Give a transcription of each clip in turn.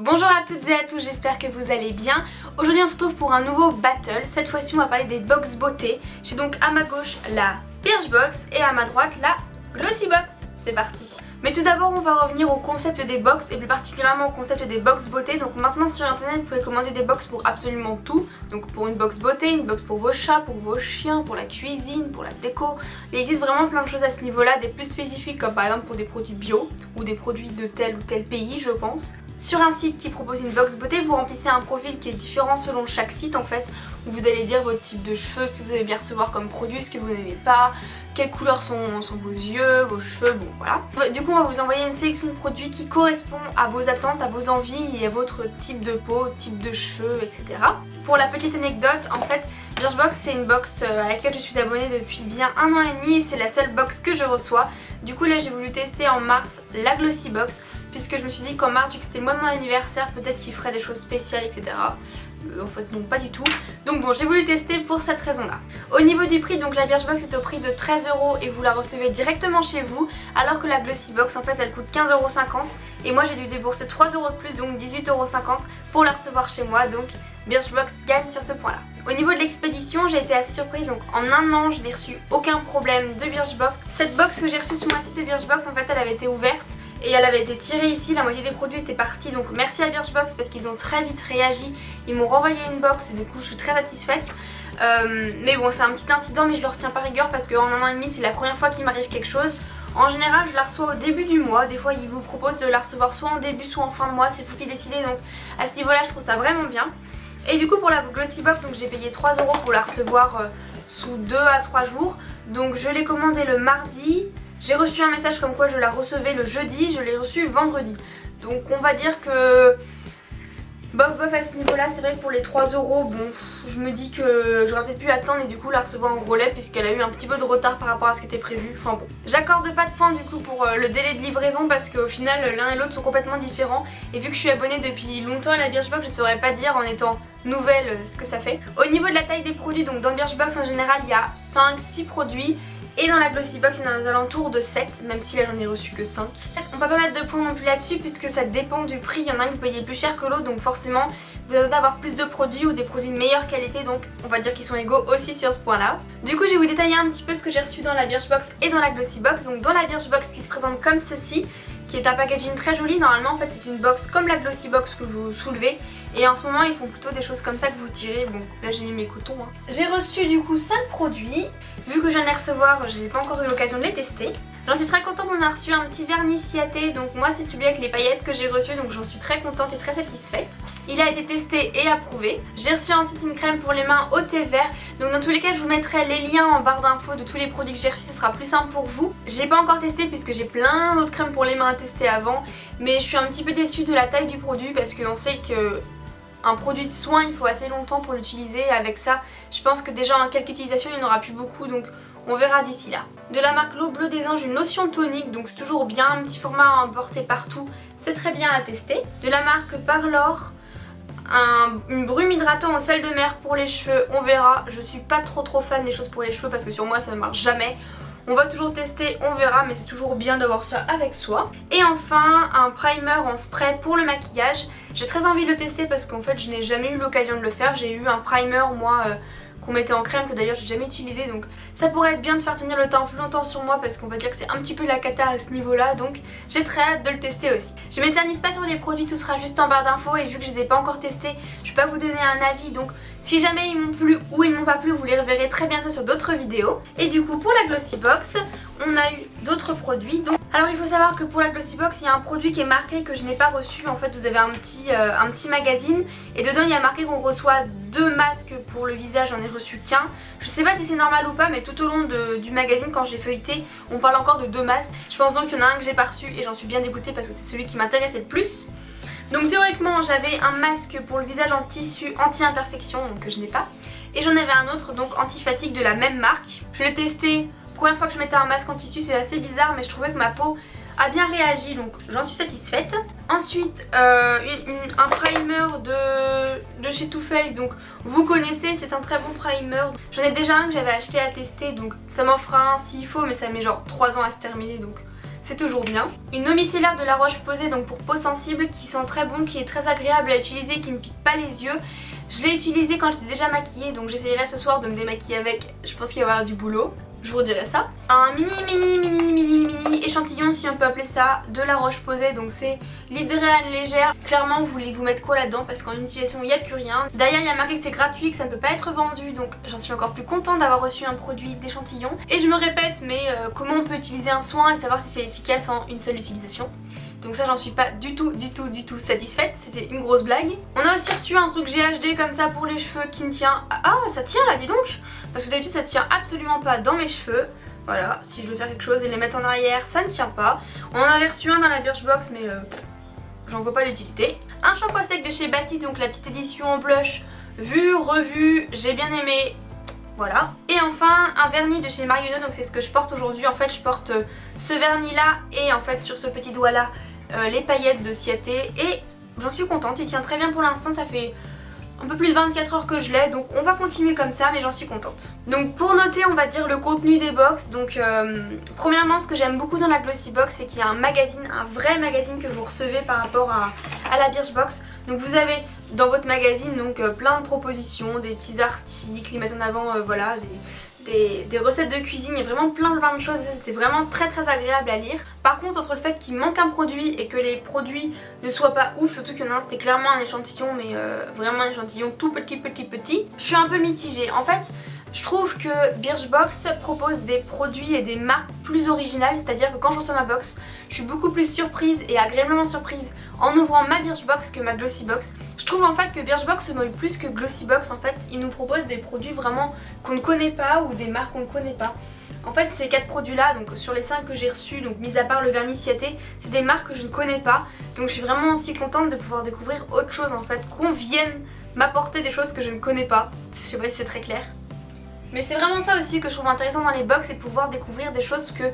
Bonjour à toutes et à tous, j'espère que vous allez bien. Aujourd'hui on se retrouve pour un nouveau battle. Cette fois-ci on va parler des box beauté. J'ai donc à ma gauche la Birchbox et à ma droite la Glossybox. C'est parti. Mais tout d'abord on va revenir au concept des box et plus particulièrement au concept des box beauté. Donc maintenant sur internet vous pouvez commander des box pour absolument tout. Donc pour une box beauté, une box pour vos chats, pour vos chiens, pour la cuisine, pour la déco. Il existe vraiment plein de choses à ce niveau là, des plus spécifiques comme par exemple pour des produits bio ou des produits de tel ou tel pays je pense. Sur un site qui propose une box beauté, vous remplissez un profil qui est différent selon chaque site en fait, où vous allez dire votre type de cheveux, ce que vous allez bien recevoir comme produit, ce que vous n'aimez pas, quelles couleurs sont vos yeux, vos cheveux, bon voilà. Du coup on va vous envoyer une sélection de produits qui correspond à vos attentes, à vos envies et à votre type de peau, type de cheveux, etc. Pour la petite anecdote, en fait, Birchbox c'est une box à laquelle je suis abonnée depuis bien 1 an et demi et c'est la seule box que je reçois. Du coup là j'ai voulu tester en mars la Glossybox puisque je me suis dit qu'en mars vu que c'était le mois de mon anniversaire peut-être qu'il ferait des choses spéciales etc. En fait non pas du tout. Donc bon j'ai voulu tester pour cette raison là. Au niveau du prix donc la Birchbox est au prix de 13 € et vous la recevez directement chez vous alors que la Glossybox en fait elle coûte 15,50 € et moi j'ai dû débourser 3 € de plus donc 18,50 € pour la recevoir chez moi donc Birchbox gagne sur ce point là. Au niveau de l'expédition j'ai été assez surprise donc en un an je n'ai reçu aucun problème de Birchbox. Cette box que j'ai reçue sur ma site de Birchbox en fait elle avait été ouverte et elle avait été tirée ici, la moitié des produits étaient partis donc merci à Birchbox parce qu'ils ont très vite réagi, ils m'ont renvoyé une box et du coup je suis très satisfaite. Mais bon c'est un petit incident mais je le retiens par rigueur parce qu'en 1 an et demi c'est la première fois qu'il m'arrive quelque chose. En général je la reçois au début du mois, des fois ils vous proposent de la recevoir soit en début soit en fin de mois, c'est vous qui décidez donc à ce niveau là je trouve ça vraiment bien. Et du coup pour la Glossybox donc j'ai payé 3 € pour la recevoir sous 2 à 3 jours. Donc je l'ai commandée le mardi, j'ai reçu un message comme quoi je la recevais le jeudi, je l'ai reçue vendredi. Donc on va dire que bof à ce niveau là, c'est vrai que pour les 3 € bon je me dis que j'aurais peut-être pu attendre et du coup la recevoir en relais puisqu'elle a eu un petit peu de retard par rapport à ce qui était prévu, enfin bon. J'accorde pas de points du coup pour le délai de livraison parce qu'au final l'un et l'autre sont complètement différents et vu que je suis abonnée depuis longtemps à la Birchbox je saurais pas dire en étant nouvelle ce que ça fait. Au niveau de la taille des produits donc dans Birchbox en général il y a 5-6 produits. Et dans la Glossybox, il y en a aux alentours de 7, même si là j'en ai reçu que 5. On peut pas mettre de points non plus là-dessus puisque ça dépend du prix. Il y en a un que vous payez plus cher que l'autre, donc forcément vous allez avoir plus de produits ou des produits de meilleure qualité, donc on va dire qu'ils sont égaux aussi sur ce point-là. Du coup, je vais vous détailler un petit peu ce que j'ai reçu dans la Birchbox et dans la Glossybox. Donc dans la Birchbox qui se présente comme ceci, qui est un packaging très joli. Normalement en fait c'est une box comme la Glossybox que vous soulevez et en ce moment ils font plutôt des choses comme ça que vous tirez. Bon là j'ai mis mes cotons hein. J'ai reçu du coup 5 produits. Vu que je viens de les recevoir, je n'ai pas encore eu l'occasion de les tester. J'en suis très contente, on a reçu un petit vernis Ciaté, donc moi c'est celui avec les paillettes que j'ai reçu, donc j'en suis très contente et très satisfaite. Il a été testé et approuvé. J'ai reçu ensuite une crème pour les mains au thé vert, donc dans tous les cas je vous mettrai les liens en barre d'infos de tous les produits que j'ai reçus, ce sera plus simple pour vous. Je l'ai pas encore testé puisque j'ai plein d'autres crèmes pour les mains à tester avant, mais je suis un petit peu déçue de la taille du produit parce qu'on sait que un produit de soin il faut assez longtemps pour l'utiliser et avec ça je pense que déjà en quelques utilisations il n'y en aura plus beaucoup donc on verra d'ici là. De la marque L'Eau Bleue des Anges, une lotion tonique, donc c'est toujours bien, un petit format à emporter partout, c'est très bien à tester. De la marque Parlor, une brume hydratant au sel de mer pour les cheveux, on verra. Je suis pas trop fan des choses pour les cheveux parce que sur moi ça ne marche jamais. On va toujours tester, on verra, mais c'est toujours bien d'avoir ça avec soi. Et enfin, un primer en spray pour le maquillage. J'ai très envie de le tester parce qu'en fait je n'ai jamais eu l'occasion de le faire. J'ai eu un primer moi qu'on mettait en crème que d'ailleurs j'ai jamais utilisé donc ça pourrait être bien de faire tenir le temps plus longtemps sur moi parce qu'on va dire que c'est un petit peu la cata à ce niveau là donc j'ai très hâte de le tester aussi. Je m'éternise pas sur les produits, tout sera juste en barre d'infos et vu que je les ai pas encore testés je peux pas vous donner un avis donc si jamais ils m'ont plu ou ils m'ont pas plu vous les reverrez très bientôt sur d'autres vidéos. Et du coup pour la Glossybox on a eu d'autres produits donc... Alors il faut savoir que pour la Glossybox il y a un produit qui est marqué que je n'ai pas reçu. En fait vous avez un petit magazine et dedans il y a marqué qu'on reçoit 2 masques pour le visage, j'en ai reçu qu'un. Je sais pas si c'est normal ou pas mais tout au long du magazine quand j'ai feuilleté on parle encore de 2 masques. Je pense donc qu'il y en a un que j'ai pas reçu et j'en suis bien dégoûtée parce que c'est celui qui m'intéressait le plus. Donc théoriquement j'avais un masque pour le visage en tissu anti-imperfection donc que je n'ai pas. Et j'en avais un autre donc anti-fatigue de la même marque. Je l'ai testé, première fois que je mettais un masque en tissu c'est assez bizarre mais je trouvais que ma peau a bien réagi donc j'en suis satisfaite. Ensuite un primer de chez Too Faced, donc vous connaissez, c'est un très bon primer. J'en ai déjà un que j'avais acheté à tester donc ça m'offre un s'il faut mais ça met genre 3 ans à se terminer donc c'est toujours bien. Une eau micellaire de La Roche-Posay, donc pour peau sensible, qui sent très bon, qui est très agréable à utiliser, qui ne pique pas les yeux. Je l'ai utilisé quand j'étais déjà maquillée, donc j'essayerai ce soir de me démaquiller avec. Je pense qu'il va y avoir du boulot. Je vous redirai ça. Un mini échantillon, si on peut appeler ça, de La Roche-Posay. Donc c'est l'hydréal légère. Clairement, vous voulez vous mettre quoi là-dedans parce qu'en utilisation, il n'y a plus rien. Derrière, il y a marqué que c'est gratuit, que ça ne peut pas être vendu. Donc j'en suis encore plus contente d'avoir reçu un produit d'échantillon. Et je me répète, mais comment on peut utiliser un soin et savoir si c'est efficace en une seule utilisation? Donc ça, j'en suis pas du tout satisfaite, c'était une grosse blague. On a aussi reçu un truc GHD comme ça pour les cheveux qui ne tient... Ah, ça tient là, dis donc! Parce que d'habitude ça tient absolument pas dans mes cheveux. Voilà, si je veux faire quelque chose et les mettre en arrière, ça ne tient pas. On en avait reçu un dans la Birchbox, mais j'en vois pas l'utilité. Un shampoing sec de chez Baptiste, donc la petite édition en blush, vue, revue, j'ai bien aimé. Voilà. Et enfin un vernis de chez Marionneau, donc c'est ce que je porte aujourd'hui. En fait je porte ce vernis là et en fait sur ce petit doigt là les paillettes de Ciaté et j'en suis contente, il tient très bien pour l'instant, ça fait un peu plus de 24 heures que je l'ai, donc on va continuer comme ça, mais j'en suis contente. Donc pour noter, on va dire le contenu des box. Donc premièrement, ce que j'aime beaucoup dans la Glossy Box, c'est qu'il y a un magazine, un vrai magazine que vous recevez par rapport à la Birchbox. Donc vous avez dans votre magazine donc plein de propositions, des petits articles, ils mettent en avant voilà, des recettes de cuisine, il y a vraiment plein de choses, c'était vraiment très agréable à lire. Par contre, entre le fait qu'il manque un produit et que les produits ne soient pas ouf, surtout qu'il y en a un, c'était clairement un échantillon, mais vraiment un échantillon tout petit, je suis un peu mitigée. En fait, je trouve que Birchbox propose des produits et des marques plus originales, c'est-à-dire que quand je reçois ma box, je suis beaucoup plus surprise et agréablement surprise en ouvrant ma Birchbox que ma Glossy Box. Je trouve en fait que Birchbox se moque plus que Glossy Box, en fait, ils nous proposent des produits vraiment qu'on ne connaît pas ou des marques qu'on ne connaît pas. En fait, ces 4 produits là, donc sur les 5 que j'ai reçus, donc mis à part le vernis Ciaté, c'est des marques que je ne connais pas. Donc je suis vraiment aussi contente de pouvoir découvrir autre chose en fait, qu'on vienne m'apporter des choses que je ne connais pas. Je sais pas si c'est très clair. Mais c'est vraiment ça aussi que je trouve intéressant dans les box, c'est de pouvoir découvrir des choses que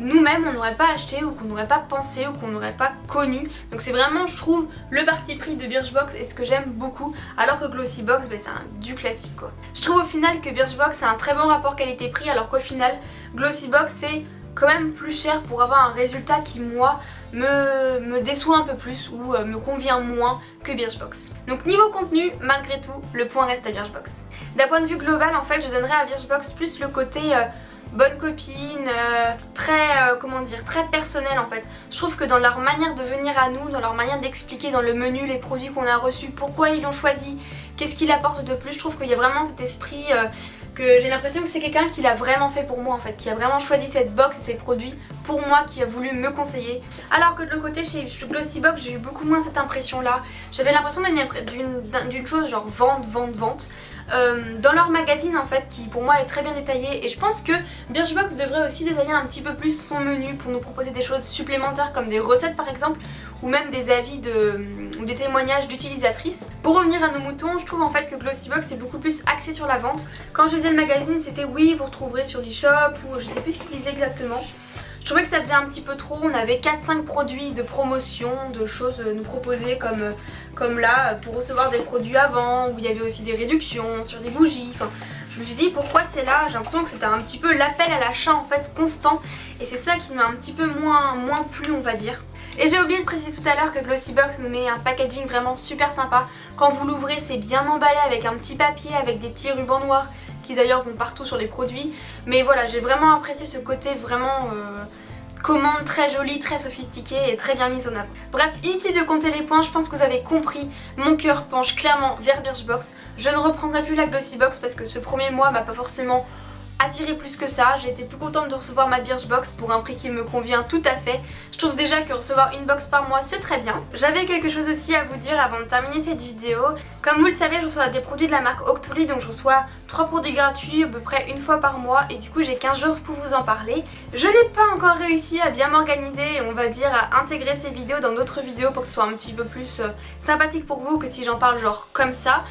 nous-mêmes on n'aurait pas acheté ou qu'on n'aurait pas pensé ou qu'on n'aurait pas connu. Donc c'est vraiment, je trouve, le parti pris de Birchbox et ce que j'aime beaucoup, alors que Glossy Box, c'est du classique quoi. Je trouve au final que Birchbox a un très bon rapport qualité-prix, alors qu'au final Glossy Box c'est quand même plus cher pour avoir un résultat qui moi me déçoit un peu plus ou me convient moins que Birchbox. Donc niveau contenu, malgré tout, le point reste à Birchbox. D'un point de vue global, en fait, je donnerais à Birchbox plus le côté bonne copine, comment dire, très personnel en fait. Je trouve que dans leur manière de venir à nous, dans leur manière d'expliquer dans le menu les produits qu'on a reçus, pourquoi ils l'ont choisi, qu'est-ce qu'il apporte de plus, je trouve qu'il y a vraiment cet esprit que j'ai l'impression que c'est quelqu'un qui l'a vraiment fait pour moi en fait, qui a vraiment choisi cette box et ces produits pour moi, qui a voulu me conseiller. Alors que de l'autre côté chez Glossy Box, j'ai eu beaucoup moins cette impression là. J'avais l'impression d'une chose genre vente. Dans leur magazine en fait, qui pour moi est très bien détaillé, et je pense que Birchbox devrait aussi détailler un petit peu plus son menu pour nous proposer des choses supplémentaires comme des recettes par exemple, ou même des avis ou des témoignages d'utilisatrices. Pour revenir à nos moutons, je trouve en fait que Glossy Box est beaucoup plus axé sur la vente. Quand je lisais le magazine, c'était oui, vous retrouverez sur l'e-shop, ou je sais plus ce qu'il disait exactement. Je trouvais que ça faisait un petit peu trop, on avait 4-5 produits de promotion, de choses nous proposer comme là, pour recevoir des produits avant, où il y avait aussi des réductions sur des bougies, enfin, je me suis dit pourquoi c'est là, j'ai l'impression que c'était un petit peu l'appel à l'achat en fait constant, et c'est ça qui m'a un petit peu moins plu on va dire. Et j'ai oublié de préciser tout à l'heure que Glossy Box nous met un packaging vraiment super sympa. Quand vous l'ouvrez, c'est bien emballé avec un petit papier, avec des petits rubans noirs qui d'ailleurs vont partout sur les produits. Mais voilà, j'ai vraiment apprécié ce côté vraiment commande très jolie, très sophistiquée et très bien mise en avant. Bref, inutile de compter les points, je pense que vous avez compris, mon cœur penche clairement vers Birchbox. Je ne reprendrai plus la Glossy Box parce que ce premier mois m'a pas forcément attiré plus que ça. J'ai été plus contente de recevoir ma Birchbox pour un prix qui me convient tout à fait. Je trouve déjà que recevoir une box par mois c'est très bien. J'avais quelque chose aussi à vous dire avant de terminer cette vidéo. Comme vous le savez, je reçois des produits de la marque Octoly, donc je reçois 3 produits gratuits à peu près une fois par mois et du coup j'ai 15 jours pour vous en parler. Je n'ai pas encore réussi à bien m'organiser et on va dire à intégrer ces vidéos dans d'autres vidéos pour que ce soit un petit peu plus sympathique pour vous que si j'en parle genre comme ça.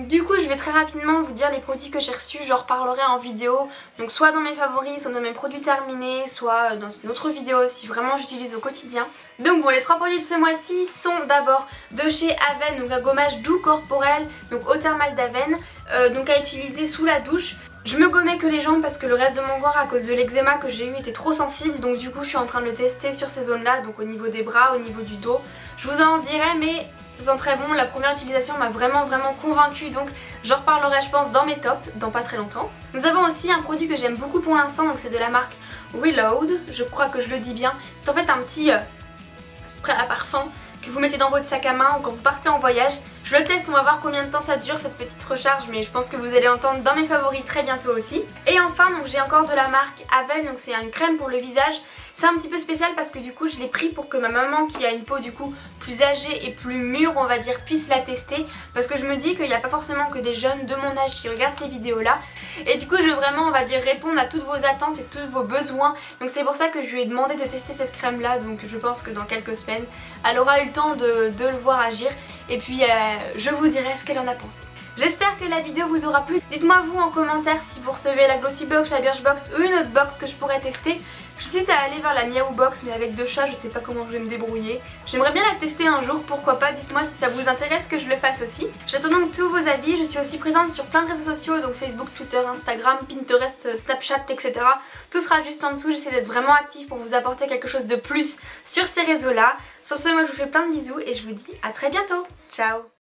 Du coup je vais très rapidement vous dire les produits que j'ai reçus, je reparlerai en vidéo, donc soit dans mes favoris, soit dans mes produits terminés, soit dans une autre vidéo si vraiment j'utilise au quotidien. Donc bon, les 3 produits de ce mois-ci sont d'abord de chez Avène, donc un gommage doux corporel, donc eau thermale d'Avène, donc à utiliser sous la douche. Je me gommais que les jambes parce que le reste de mon corps à cause de l'eczéma que j'ai eu était trop sensible, donc du coup je suis en train de le tester sur ces zones là, donc au niveau des bras, au niveau du dos. Je vous en dirai, mais ça sent très bon, la première utilisation m'a vraiment convaincue, donc j'en reparlerai je pense dans mes tops dans pas très longtemps. Nous avons aussi un produit que j'aime beaucoup pour l'instant, donc c'est de la marque Reload, je crois que je le dis bien. C'est en fait un petit spray à parfum que vous mettez dans votre sac à main ou quand vous partez en voyage. Je le teste, on va voir combien de temps ça dure cette petite recharge, mais je pense que vous allez entendre dans mes favoris très bientôt aussi. Et enfin, donc j'ai encore de la marque Avène, donc c'est une crème pour le visage. C'est un petit peu spécial parce que du coup je l'ai pris pour que ma maman qui a une peau du coup plus âgée et plus mûre on va dire puisse la tester, parce que je me dis qu'il n'y a pas forcément que des jeunes de mon âge qui regardent ces vidéos là, et du coup je veux vraiment on va dire répondre à toutes vos attentes et tous vos besoins, donc c'est pour ça que je lui ai demandé de tester cette crème là, donc je pense que dans quelques semaines elle aura eu le temps de le voir agir et puis je vous dirai ce qu'elle en a pensé. J'espère que la vidéo vous aura plu. Dites-moi vous en commentaire si vous recevez la Glossybox, la Birchbox ou une autre box que je pourrais tester. J'hésite à aller vers la Miaou Box mais avec 2 chats je sais pas comment je vais me débrouiller. J'aimerais bien la tester un jour, pourquoi pas, dites-moi si ça vous intéresse que je le fasse aussi. J'attends donc tous vos avis, je suis aussi présente sur plein de réseaux sociaux, donc Facebook, Twitter, Instagram, Pinterest, Snapchat, etc. Tout sera juste en dessous, j'essaie d'être vraiment active pour vous apporter quelque chose de plus sur ces réseaux là. Sur ce, moi je vous fais plein de bisous et je vous dis à très bientôt. Ciao.